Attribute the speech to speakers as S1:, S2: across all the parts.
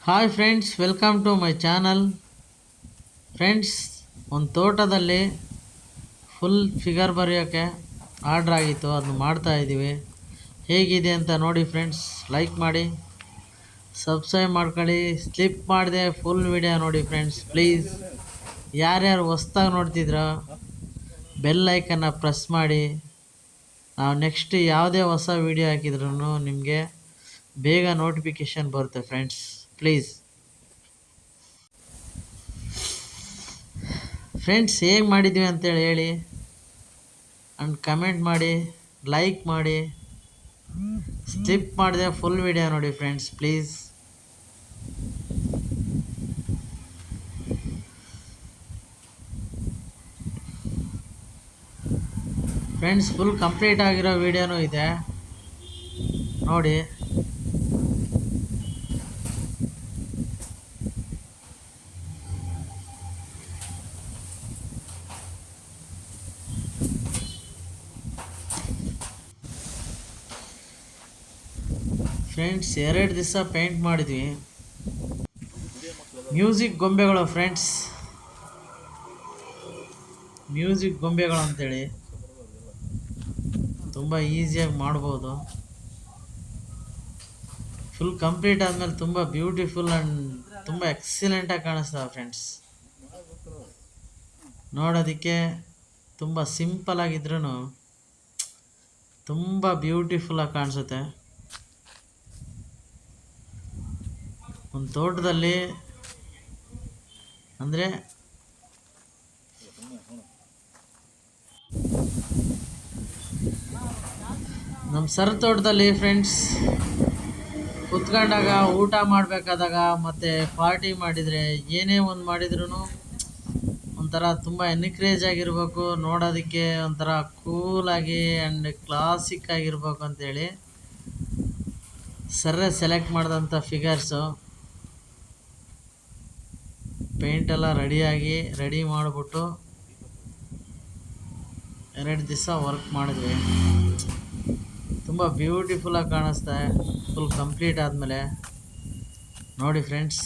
S1: Hi friends, welcome to my channel. Friends, ಒಂದು ತೋಟದಲ್ಲಿ full figure ಬರೆಯೋಕ್ಕೆ order ಆಗಿತ್ತು, ಅದನ್ನು ಮಾಡ್ತಾಯಿದ್ದೀವಿ. ಹೇಗಿದೆ ಅಂತ ನೋಡಿ ಫ್ರೆಂಡ್ಸ್. ಲೈಕ್ ಮಾಡಿ, ಸಬ್ಸ್ಕ್ರೈಬ್ ಮಾಡ್ಕೊಳ್ಳಿ, ಸ್ಲಿಪ್ ಮಾಡಿದೆ ಫುಲ್ ವಿಡಿಯೋ ನೋಡಿ ಫ್ರೆಂಡ್ಸ್ ಪ್ಲೀಸ್. ಯಾರ್ಯಾರು ಹೊಸ್ದಾಗಿ ನೋಡ್ತಿದ್ರೋ ಬೆಲ್ ಐಕನ್ನ ಪ್ರೆಸ್ ಮಾಡಿ. ನಾವು ನೆಕ್ಸ್ಟ್ ಯಾವುದೇ ಹೊಸ ವಿಡಿಯೋ ಹಾಕಿದ್ರೂ ನಿಮಗೆ ಬೇಗ ನೋಟಿಫಿಕೇಷನ್ ಬರುತ್ತೆ ಫ್ರೆಂಡ್ಸ್ ಪ್ಲೀಸ್. ಫ್ರೆಂಡ್ಸ್, ಹೇಗೆ ಮಾಡಿದ್ವಿ ಅಂತೇಳಿ ಹೇಳಿ ಆ್ಯಂಡ್ ಕಮೆಂಟ್ ಮಾಡಿ, ಲೈಕ್ ಮಾಡಿ. ಸ್ಕಿಪ್ ಮಾಡಿದೆ ಫುಲ್ ವಿಡಿಯೋ ನೋಡಿ friends please. Friends, full complete ಆಗಿರೋ ವಿಡಿಯೋನೂ ಇದೆ ನೋಡಿ. ಫ್ರೆಂಡ್ಸ್, 2 ದಿವಸ ಪೇಂಟ್ ಮಾಡಿದ್ವಿ. ಮ್ಯೂಸಿಕ್ ಗೊಂಬೆಗಳು ಫ್ರೆಂಡ್ಸ್, ಮ್ಯೂಸಿಕ್ ಗೊಂಬೆಗಳು ಅಂತೇಳಿ ತುಂಬ ಈಸಿಯಾಗಿ ಮಾಡ್ಬೋದು. ಫುಲ್ ಕಂಪ್ಲೀಟ್ ಆದಮೇಲೆ ತುಂಬ ಬ್ಯೂಟಿಫುಲ್ ಆ್ಯಂಡ್ ತುಂಬ ಎಕ್ಸಿಲೆಂಟಾಗಿ ಕಾಣಿಸ್ತವೆ ಫ್ರೆಂಡ್ಸ್. ನೋಡೋದಕ್ಕೆ ತುಂಬ ಸಿಂಪಲ್ ಆಗಿದ್ರೂ ತುಂಬ ಬ್ಯೂಟಿಫುಲ್ಲಾಗಿ ಕಾಣಿಸುತ್ತೆ. ಒಂದು ತೋಟದಲ್ಲಿ ಅಂದರೆ ನಮ್ಮ ಸರ್ ತೋಟದಲ್ಲಿ ಫ್ರೆಂಡ್ಸ್ ಕುತ್ಕೊಂಡಾಗ, ಊಟ ಮಾಡಬೇಕಾದಾಗ ಮತ್ತು ಪಾರ್ಟಿ ಮಾಡಿದರೆ, ಏನೇ ಒಂದು ಮಾಡಿದ್ರೂ ಒಂಥರ ತುಂಬ ಎನ್ಕರೇಜ್ ಆಗಿರಬೇಕು, ನೋಡೋದಕ್ಕೆ ಒಂಥರ ಕೂಲಾಗಿ ಆ್ಯಂಡ್ ಕ್ಲಾಸಿಕ್ ಆಗಿರ್ಬೇಕು ಅಂತೇಳಿ ಸರ್ರೇ ಸೆಲೆಕ್ಟ್ ಮಾಡಿದಂಥ ಫಿಗರ್ಸು. ಪೇಂಟೆಲ್ಲ ರೆಡಿ ಮಾಡಿಬಿಟ್ಟು 2 ದಿವಸ ವರ್ಕ್ ಮಾಡಿದ್ವಿ. ತುಂಬ ಬ್ಯೂಟಿಫುಲ್ಲಾಗಿ ಕಾಣಿಸ್ತೆ ಫುಲ್ ಕಂಪ್ಲೀಟ್ ಆದಮೇಲೆ ನೋಡಿ ಫ್ರೆಂಡ್ಸ್.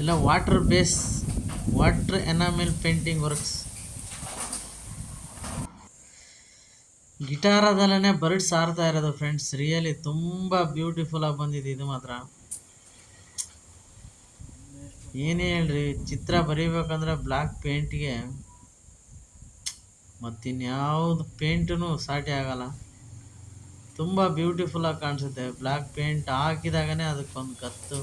S1: ಇಲ್ಲ, ವಾಟರ್ ಎನಾಮಿಲ್ ಪೇಂಟಿಂಗ್ ವರ್ಕ್ಸ್. ಗಿಟಾರದಲ್ಲೇ ಬರ್ಡ್ಸ್ ಆರ್ತಾ ಇರೋದು ಫ್ರೆಂಡ್ಸ್. ರಿಯಲಿ ತುಂಬ ಬ್ಯೂಟಿಫುಲ್ಲಾಗಿ ಬಂದಿದೆ ಇದು ಮಾತ್ರ. ಏನೇ ಹೇಳ್ರಿ, ಚಿತ್ರ ಬರೀಬೇಕಂದ್ರೆ ಬ್ಲ್ಯಾಕ್ ಪೇಂಟ್ಗೆ ಮತ್ತಿನ್ಯಾವುದು ಪೇಂಟೂ ಸಾಟಿ ಆಗಲ್ಲ. ತುಂಬ ಬ್ಯೂಟಿಫುಲ್ಲಾಗಿ ಕಾಣಿಸುತ್ತೆ. ಬ್ಲ್ಯಾಕ್ ಪೇಂಟ್ ಹಾಕಿದಾಗನೇ ಅದಕ್ಕೊಂದು ಗತ್ತು.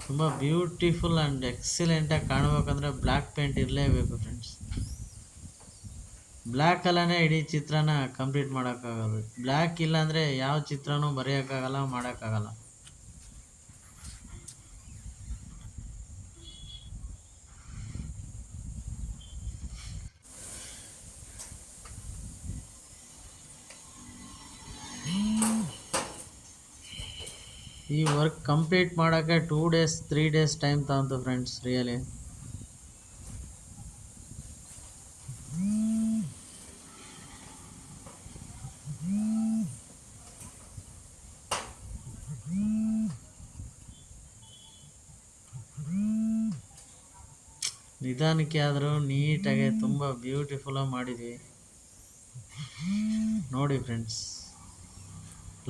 S1: ತುಂಬ ಬ್ಯೂಟಿಫುಲ್ ಆ್ಯಂಡ್ ಎಕ್ಸಿಲೆಂಟಾಗಿ ಕಾಣಬೇಕಂದ್ರೆ ಬ್ಲ್ಯಾಕ್ ಪೇಂಟ್ ಇರಲೇಬೇಕು ಫ್ರೆಂಡ್ಸ್. ಬ್ಲ್ಯಾಕಲ್ಲೇ ಇಡೀ ಚಿತ್ರನ ಕಂಪ್ಲೀಟ್ ಮಾಡೋಕ್ಕಾಗೋದು. ಬ್ಲ್ಯಾಕ್ ಇಲ್ಲಾಂದರೆ ಯಾವ ಚಿತ್ರನೂ ಬರೆಯೋಕ್ಕಾಗಲ್ಲ, ಮಾಡೋಕ್ಕಾಗಲ್ಲ. ಈ ವರ್ಕ್ ಕಂಪ್ಲೀಟ್ ಮಾಡೋಕ್ಕೆ 2 ಡೇಸ್ 3 ಡೇಸ್ ಟೈಮ್ ತಗೊಂತು ಫ್ರೆಂಡ್ಸ್ ರಿಯಲಿ. ನಿಧಾನಕ್ಕೆ ಆದರೂ ನೀಟಾಗಿ ತುಂಬ ಬ್ಯೂಟಿಫುಲ್ಲಾಗಿ ಮಾಡಿದ್ವಿ ನೋಡಿ ಫ್ರೆಂಡ್ಸ್.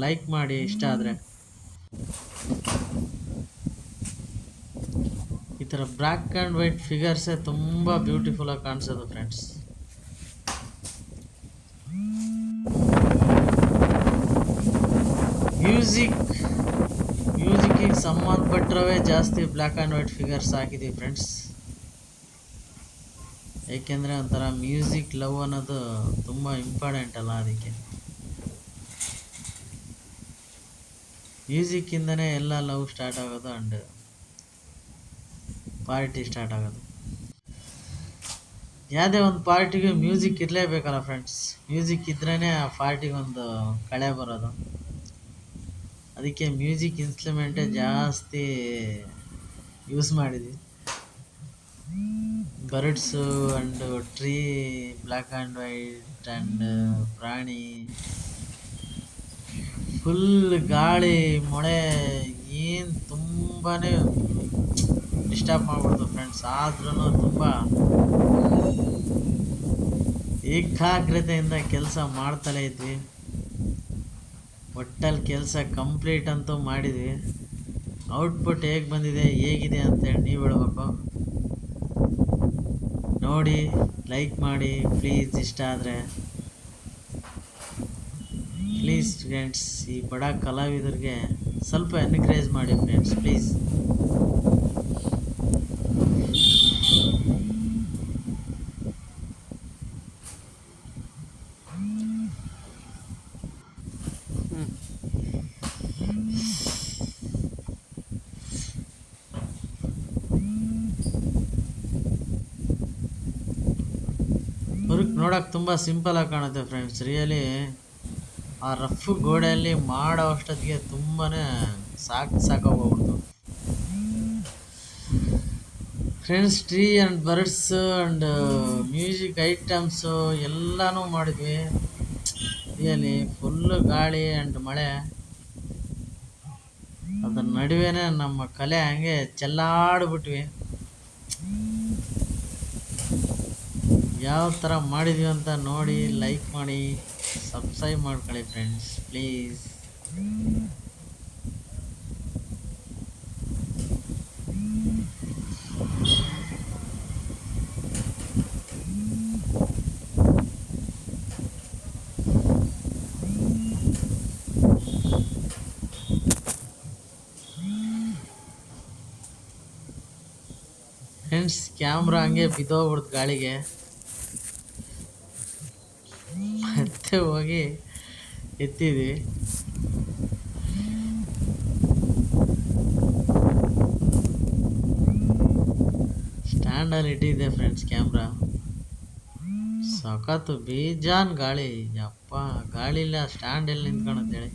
S1: ಲೈಕ್ ಮಾಡಿ ಇಷ್ಟ ಆದರೆ. ಈ ಥರ ಬ್ಲ್ಯಾಕ್ ಆ್ಯಂಡ್ ವೈಟ್ ಫಿಗರ್ಸೇ ತುಂಬ ಬ್ಯೂಟಿಫುಲ್ಲಾಗಿ ಕಾಣಿಸೋದು ಫ್ರೆಂಡ್ಸ್. ಮ್ಯೂಸಿಕ್ಕಿಗೆ ಸಂಬಂಧಪಟ್ಟರವೇ ಜಾಸ್ತಿ ಬ್ಲ್ಯಾಕ್ ಆ್ಯಂಡ್ ವೈಟ್ ಫಿಗರ್ಸ್ ಹಾಕಿದ್ದೀವಿ ಫ್ರೆಂಡ್ಸ್. ಏಕೆಂದರೆ ಒಂಥರ ಮ್ಯೂಸಿಕ್ ಲವ್ ಅನ್ನೋದು ತುಂಬ ಇಂಪಾರ್ಟೆಂಟ್ ಅಲ್ಲ, ಅದಕ್ಕೆ ಮ್ಯೂಸಿಕ್ಕಿಂದನೇ ಎಲ್ಲ ಲವ್ ಸ್ಟಾರ್ಟ್ ಆಗೋದು ಆ್ಯಂಡ್ ಪಾರ್ಟಿ ಸ್ಟಾರ್ಟ್ ಆಗೋದು. ಯಾವುದೇ ಒಂದು ಪಾರ್ಟಿಗೆ ಮ್ಯೂಸಿಕ್ ಇರಲೇಬೇಕಲ್ಲ ಫ್ರೆಂಡ್ಸ್. ಮ್ಯೂಸಿಕ್ ಇದ್ರೇ ಆ ಪಾರ್ಟಿಗೆ ಒಂದು ಕಳೆ ಬರೋದು. ಅದಕ್ಕೆ ಮ್ಯೂಸಿಕ್ ಇನ್ಸ್ಟ್ರೂಮೆಂಟೇ ಜಾಸ್ತಿ ಯೂಸ್ ಮಾಡಿದ್ವಿ. Birds and tree, black and white and ಪ್ರಾಣಿ, ಫುಲ್ ಗಾಳಿ ಮಳೆ ಏನು ತುಂಬಾ ಡಿಸ್ಟರ್ಬ್ ಮಾಡ್ಬಿಡ್ತು ಫ್ರೆಂಡ್ಸ್. ಆದ್ರೂ ತುಂಬ ಏಕಾಗ್ರತೆಯಿಂದ ಕೆಲಸ ಮಾಡ್ತಲೇ ಇದ್ವಿ. ಒಟ್ಟಲ್ಲಿ ಕೆಲಸ ಕಂಪ್ಲೀಟ್ ಅಂತೂ ಮಾಡಿದ್ವಿ. ಔಟ್ಪುಟ್ ಹೇಗೆ ಬಂದಿದೆ ಹೇಗಿದೆ ಅಂತೇಳಿ ನೀವು ಹೇಳ್ಬೇಕು. ನೋಡಿ, ಲೈಕ್ ಮಾಡಿ ಪ್ಲೀಸ್. ಇಷ್ಟ ಆದರೆ ಪ್ಲೀಸ್ ಫ್ರೆಂಡ್ಸ್, ಈ ಬಡ ಕಲಾವಿದರಿಗೆ ಸ್ವಲ್ಪ ಎನ್ಕರೇಜ್ ಮಾಡಿ ಫ್ರೆಂಡ್ಸ್ ಪ್ಲೀಸ್. ವರ್ಕ್ ನೋಡೋಕೆ ತುಂಬ ಸಿಂಪಲಾಗಿ ಕಾಣುತ್ತೆ ಫ್ರೆಂಡ್ಸ್. ರಿಯಲಿ ಆ ರಫ್ ಗೋಡೆಯಲ್ಲಿ ಮಾಡೋ ಅಷ್ಟೊತ್ತಿಗೆ ತುಂಬಾ ಸಾಕಾಗೋಗ್ಬಿಡ್ತು friends. Tree and birds and music items ಎಲ್ಲನೂ ಮಾಡಿದ್ವಿ. ರಿಯಲಿ ಫುಲ್ಲು ಗಾಳಿ ಆ್ಯಂಡ್ ಮಳೆ, ಅದ್ರ ನಡುವೆನೇ ನಮ್ಮ ಕಲೆ ಹಂಗೆ ಚೆಲ್ಲಾಡ್ಬಿಟ್ವಿ. ಯಾವ ಥರ ಮಾಡಿದ್ವಿ ಅಂತ ನೋಡಿ, ಲೈಕ್ ಮಾಡಿ, ಸಬ್ಸ್ಕ್ರೈಬ್ ಮಾಡ್ಕೊಳ್ಳಿ ಫ್ರೆಂಡ್ಸ್ ಪ್ಲೀಸ್. ಫ್ರೆಂಡ್ಸ್ ಕ್ಯಾಮ್ರಾ ಹಂಗೆ ಬಿದ್ದೋಗ್ಬಿಡ್ತು ಗಾಳಿಗೆ. ಮತ್ತೆ ಹೋಗಿ ಎತ್ತಿದ್ವಿ. ಸ್ಟ್ಯಾಂಡಲ್ಲಿ ಇಟ್ಟಿದ್ದೆ ಫ್ರೆಂಡ್ಸ್ ಕ್ಯಾಮ್ರಾ. ಸಖತ್ತು ಬೇಜಾನ್ ಗಾಳಿ, ಯಪ್ಪ ಗಾಳಿ ಇಲ್ಲ ಸ್ಟ್ಯಾಂಡ್ ಎಲ್ಲಿ ನಿಂತ್ಕೊಳತ್ತೇಳಿ.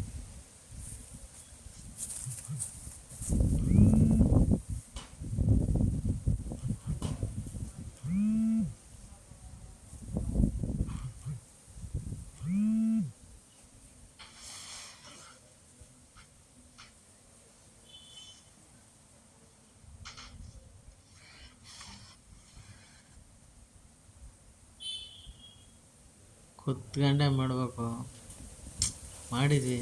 S1: ಕುತ್ಕೊಂಡೇ ಮಾಡಬೇಕು, ಮಾಡಿದ್ವಿ.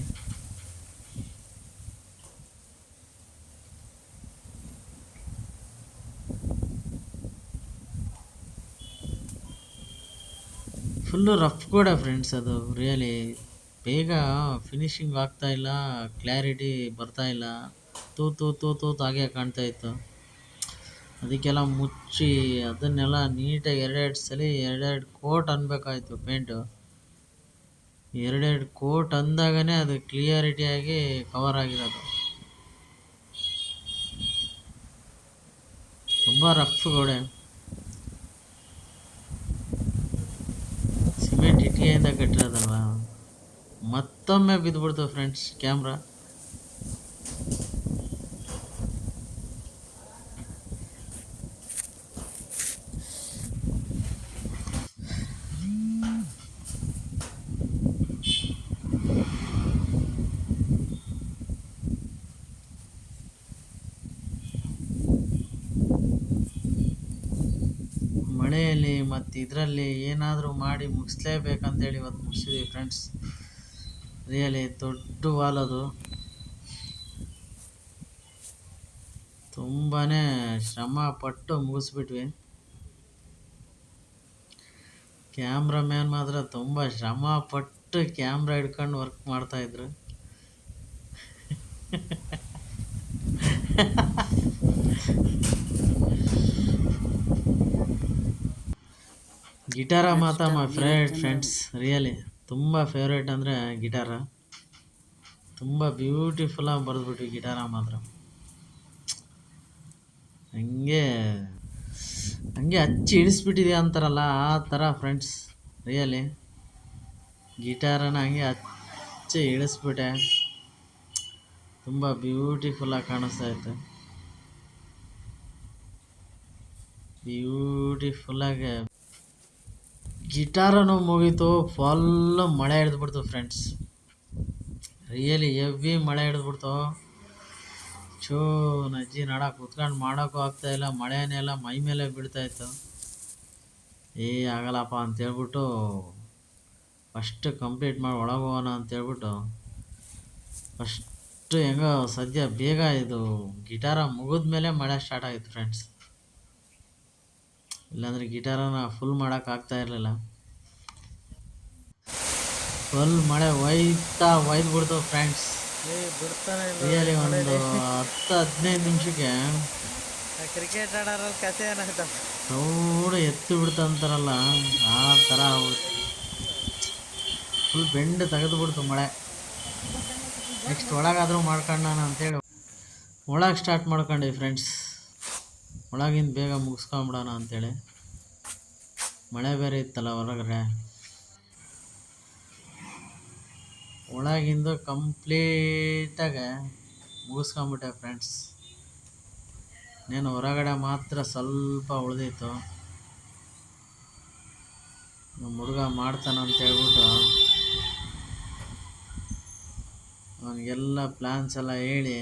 S1: ಫುಲ್ಲು ರಫ್ ಕೂಡ ಫ್ರೆಂಡ್ಸ್. ಅದು ರಿಯಲಿ ಬೇಗ ಫಿನಿಶಿಂಗ್ ಆಗ್ತಾ ಇಲ್ಲ, ಕ್ಲಾರಿಟಿ ಬರ್ತಾ ಇಲ್ಲ, ತೂತು ಹಾಗೆ ಕಾಣ್ತಾ ಇತ್ತು. ಅದಕ್ಕೆಲ್ಲ ಮುಚ್ಚಿ ಅದನ್ನೆಲ್ಲ ನೀಟಾಗಿ ಎರಡೆರಡು ಸಲ ಎರಡೆರಡು ಕೋಟ್ ಅನ್ಬೇಕಾಯ್ತು ಪೇಂಟು. ಎರಡೆರಡು ಕೋಟ್ ಅಂದಾಗನೇ ಅದು ಕ್ಲಿಯರಿಟಿಯಾಗಿ ಕವರ್ ಆಗಿರೋದು. ತುಂಬ ರಫ್ ಗೋಡೆ, ಸಿಮೆಂಟ್ ಇಟ್ಟಿಗೆಯಿಂದ ಕಟ್ಟಿರೋದಲ್ವಾ. ಮತ್ತೊಮ್ಮೆ ಬಿದ್ದುಬಿಡ್ತು ಫ್ರೆಂಡ್ಸ್ ಕ್ಯಾಮ್ರಾ. ಮಳೆಯಲ್ಲಿ ಮತ್ತು ಇದರಲ್ಲಿ ಏನಾದರೂ ಮಾಡಿ ಮುಗಿಸ್ಲೇಬೇಕಂತೇಳಿ ಇವತ್ತು ಮುಗಿಸಿದ್ವಿ ಫ್ರೆಂಡ್ಸ್. ರಿಯಲಿ ದೊಡ್ಡ ವಾಲ್ ಅದು, ತುಂಬಾ ಶ್ರಮ ಪಟ್ಟು ಮುಗಿಸ್ಬಿಟ್ವಿ. ಕ್ಯಾಮ್ರಾಮ್ಯಾನ್ ಮಾತ್ರ ತುಂಬ ಶ್ರಮ ಪಟ್ಟು ಕ್ಯಾಮ್ರಾ ಹಿಡ್ಕೊಂಡು ವರ್ಕ್ ಮಾಡ್ತಾಯಿದ್ರು. ಗಿಟಾರ ಮಾತ್ರ ಮೈ ಫೇವ್ರೇಟ್ ಫ್ರೆಂಡ್ಸ್. ರಿಯಲಿ ತುಂಬ ಫೇವ್ರೇಟ್ ಅಂದರೆ ಗಿಟಾರ. ತುಂಬ ಬ್ಯೂಟಿಫುಲ್ಲಾಗಿ ಬರೆದ್ಬಿಟ್ವಿ ಗಿಟಾರ ಮಾತ್ರ. ಹಂಗೆ ಹಂಗೆ ಹಚ್ಚಿ ಇಳಿಸ್ಬಿಟ್ಟಿದೆ ಅಂತಾರಲ್ಲ ಆ ಥರ ಫ್ರೆಂಡ್ಸ್. ರಿಯಲಿ ಗಿಟಾರನ್ನ ಹಂಗೆ ಹಚ್ಚಿ ಇಳಿಸ್ಬಿಟ್ಟೆ. ತುಂಬ ಬ್ಯೂಟಿಫುಲ್ಲಾಗಿ ಕಾಣಿಸ್ತಾ ಇತ್ತು. ಬ್ಯೂಟಿಫುಲ್ಲಾಗಿ ಗಿಟಾರನು ಮುಗೀತು. ಫುಲ್ಲು ಮಳೆ ಹಿಡಿದ್ಬಿಡ್ತು ಫ್ರೆಂಡ್ಸ್. ರಿಯಲಿ ಹೆವಿ ಮಳೆ ಹಿಡಿದ್ಬಿಡ್ತು. ಚೋ ನಜ್ಜಿ ನಡ ಕೂತ್ಕೊಂಡು ಮಾಡೋಕ್ಕೂ ಆಗ್ತಾಯಿಲ್ಲ. ಮಳೆನೆಲ್ಲ ಮೈ ಮೇಲೆ ಬೀಳ್ತಾಯಿತ್ತು. ಆಗಲ್ಲಪ್ಪ ಅಂತೇಳ್ಬಿಟ್ಟು ಫಸ್ಟ್ ಕಂಪ್ಲೀಟ್ ಮಾಡಿ ಒಳಗೆ ಹೋಗೋಣ ಅಂತೇಳ್ಬಿಟ್ಟು ಫಸ್ಟು ಹೆಂಗೋ ಸದ್ಯ ಬೇಗ ಇದು ಗಿಟಾರ ಮುಗಿದ ಮೇಲೆ ಮಳೆ ಸ್ಟಾರ್ಟ್ ಆಗಿತ್ತು ಫ್ರೆಂಡ್ಸ್. ಇಲ್ಲಾಂದರೆ ಗಿಟಾರನ ಫುಲ್ ಮಾಡೋಕ್ಕಾಗ್ತಾ ಇರಲಿಲ್ಲ. ಫುಲ್ ಮಳೆ ಒಯ್ದ್ಬಿಡ್ತು ಫ್ರೆಂಡ್ಸ್. ರಿಯಲಿ ಒಂದು 10-15 ನಿಮಿಷಕ್ಕೆ
S2: ಕ್ರಿಕೆಟ್ ಆಡೋರಲ್ಲಿ ಕತೆ ಏನಾಯ್ತು
S1: ನೋಡು ಎತ್ತು ಬಿಡ್ತಂತಾರಲ್ಲ ಆ ಥರ ಫುಲ್ ಬೆಂಡ್ ತೆಗೆದುಬಿಡ್ತು ಮಳೆ. ನೆಕ್ಸ್ಟ್ ಒಳಗಾದರೂ ಮಾಡ್ಕೊಂಡಾನ ಅಂತೇಳಿ ಒಳಗೆ ಸ್ಟಾರ್ಟ್ ಮಾಡ್ಕೊಂಡ್ವಿ ಫ್ರೆಂಡ್ಸ್. ಒಳಗಿಂದ ಬೇಗ ಮುಗಿಸ್ಕೊಂಬಿಡೋಣ ಅಂತೇಳಿ. ಮಳೆ ಬೇರೆ ಇತ್ತಲ್ಲ ಹೊರಗಡೆ. ಒಳಗಿಂದು ಕಂಪ್ಲೀಟಾಗಿ ಮುಗಿಸ್ಕೊಂಬಿಟ್ಟೆ ಫ್ರೆಂಡ್ಸ್. ಇನ್ನೇನು ಹೊರಗಡೆ ಮಾತ್ರ ಸ್ವಲ್ಪ ಉಳಿದಿತ್ತು. ನಮ್ಮ ಹುಡುಗ ಮಾಡ್ತಾನಂತ ಹೇಳ್ಬಿಟ್ಟು ಅವನಿಗೆಲ್ಲ ಪ್ಲ್ಯಾನ್ಸ್ ಎಲ್ಲ ಹೇಳಿ